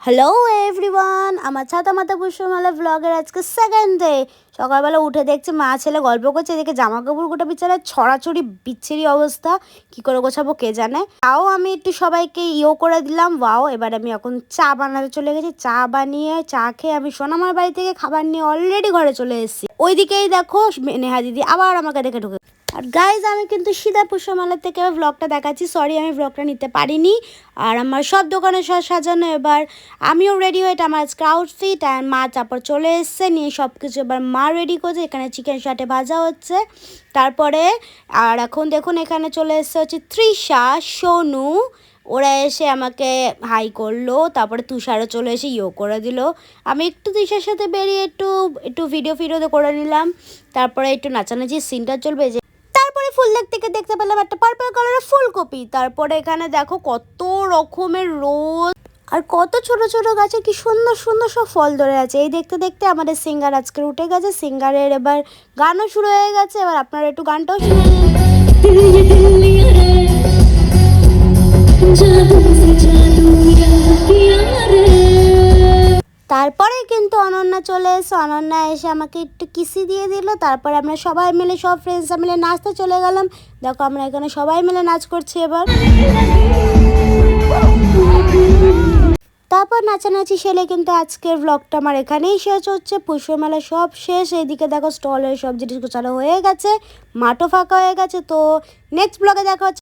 Hello everyone, আমার ছাতা মাথা পুষ্পমালা ব্লগের আজকে সেকেন্ড ডে। সকালবেলা উঠে দেখছি মা ছেলে গল্প করছে, এদিকে জামা কাপড় গোটা বিছানায় ছড়াছড়ি, বিচ্ছিরি অবস্থা, কি করে গোছাবো কে জানে। তাও আমি একটু সবাইকে করে দিলাম। ওয়াও, এবার আমি এখন চা বানাতে চলে গেছি। চা বানিয়ে চা খেয়ে আমি সোনামার বাড়ি থেকে খাবার নিয়ে অলরেডি ঘরে চলে এসেছি। ওইদিকেই দেখো নেহা দিদি আবার আমাকে দেখে ঢুকে। আর গাইজ, আমি কিন্তু সিধা পুষ্পমালা থেকে ব্লগটা দেখাচ্ছি। সরি, আমি ব্লগটা নিতে পারিনি। আর আমার সব দোকানে সাজানো, এবার আমিও রেডি হয়ে, এটা আমার আজকে আউটফিট। আর মা তারপর চলে এসছে নিয়ে সব কিছু এবার মা রেডি করছে। এখানে চিকেন শাটে ভাজা হচ্ছে। তারপরে আর এখন দেখুন এখানে চলে এসছে হচ্ছে তৃষা, সোনু, ওরা এসে আমাকে হাই করলো। তারপরে তুষারও চলে এসে করে দিল। আমি একটু তৃষার সাথে বেরিয়ে একটু ভিডিও করে নিলাম। তারপরে একটু নাচানাচি সিনটা চলবে। তারপরে ফুল থেকে দেখতে পেলাম একটা পার্পল কালারের ফুলকপি। তারপরে এখানে দেখো কত রকমের রোজ আর কত ছোট ছোট গাছে কি সুন্দর সুন্দর সব ফল ধরে আছে। এই দেখতে দেখতে আমাদের সিঙ্গার আজকের উঠে গেছে। সিঙ্গারের এবার গানও শুরু হয়ে গেছে। এবার আপনারা একটু গানটাও শুনে নিন। তারপরে কিন্তু অনন্যা চলে এসে, অনন্যা এসে আমাকে একটু কিসি দিয়ে দিল। তারপরে আমরা সবাই মিলে, সব ফ্রেন্ডসরা মিলে নাচতে চলে গেলাম। দেখো আমরা এখানে সবাই মিলে নাচ করছি এবার। তারপর নাচানাচি সেলে কিন্তু আজকের ব্লগটা আমার এখানেই শেষ হচ্ছে। পুষ্পমেলা সব শেষ। এইদিকে দেখো স্টলের সব জিনিস গোছানো হয়ে গেছে, মাঠও ফাঁকা হয়ে গেছে। তো নেক্সট ব্লগে দেখা হচ্ছে।